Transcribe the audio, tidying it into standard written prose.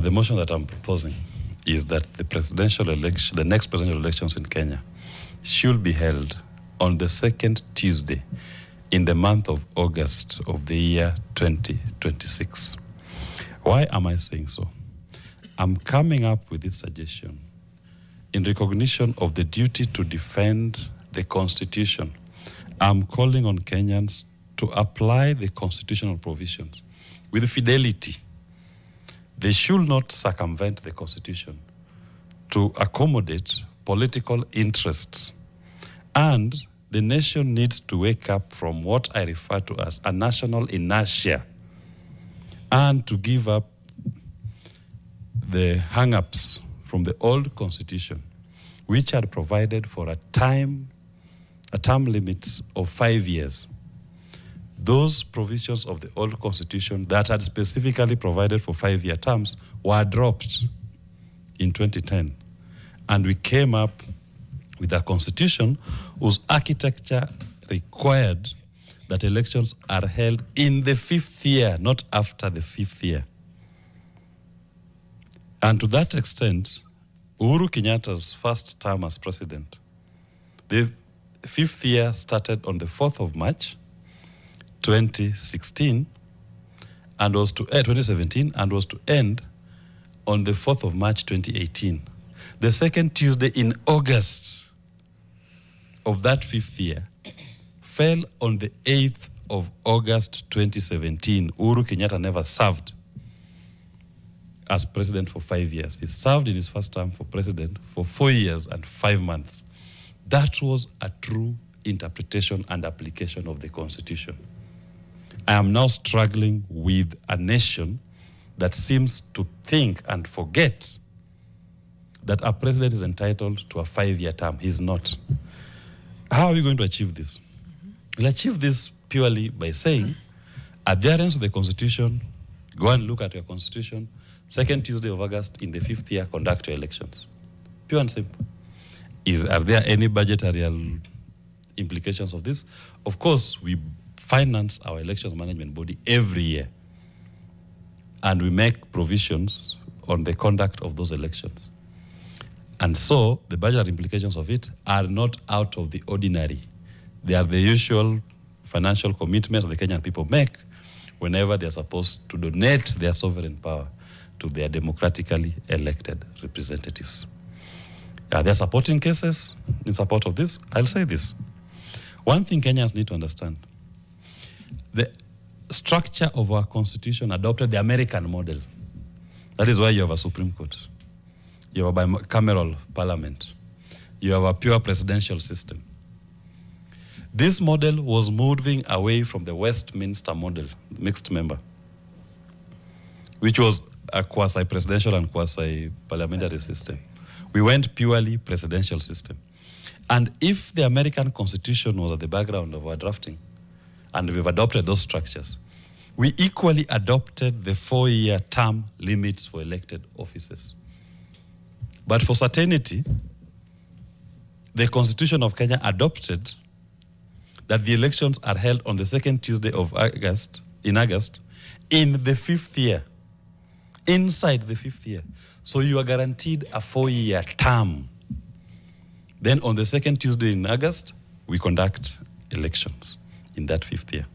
The motion that I'm proposing is that the next presidential elections in Kenya should be held on the second Tuesday in the month of August of the year 2026. Why am I saying so? I'm coming up with this suggestion in recognition of the duty to defend the Constitution. I'm calling on Kenyans to apply the constitutional provisions with fidelity. They should not circumvent the Constitution to accommodate political interests. And the nation needs to wake up from what I refer to as a national inertia and to give up the hang-ups from the old Constitution, which had provided for a term limit of 5 years. Those provisions of the old Constitution that had specifically provided for 5-year terms were dropped in 2010. And we came up with a Constitution whose architecture required that elections are held in the 5th year, not after the 5th year. And to that extent, Uhuru Kenyatta's first term as president, the 5th year started on the 4th of March, 2016, and was to 2017, and was to end on the 4th of March, 2018. The second Tuesday in August of that 5th year fell on the 8th of August, 2017. Uhuru Kenyatta never served as president for 5 years. He served in his first term for president for 4 years and 5 months. That was a true interpretation and application of the Constitution. I am now struggling with a nation that seems to think and forget that a president is entitled to a 5-year term. He's not. How are we going to achieve this? We'll achieve this purely by saying, adherence to the Constitution, go and look at your Constitution, second Tuesday of August in the 5th year, conduct your elections. Pure and simple. Are there any budgetary implications of this? Of course, we finance our elections management body every year, and we make provisions on the conduct of those elections. And so the budget implications of it are not out of the ordinary. They are the usual financial commitments the Kenyan people make whenever they're supposed to donate their sovereign power to their democratically elected representatives. There are supporting cases in support of this. I'll say this. One thing Kenyans need to understand: the structure of our Constitution adopted the American model. That is why you have a Supreme Court. You have a bicameral parliament. You have a pure presidential system. This model was moving away from the Westminster model, mixed member, which was a quasi-presidential and quasi-parliamentary system. We went purely presidential system. And if the American Constitution was at the background of our drafting, and we've adopted those structures, we equally adopted the 4-year term limits for elected offices. But for certainty, the Constitution of Kenya adopted that the elections are held on the second Tuesday of August, in the 5th year, inside the 5th year. So you are guaranteed a 4-year term. Then on the second Tuesday in August, we conduct elections in that 5th year.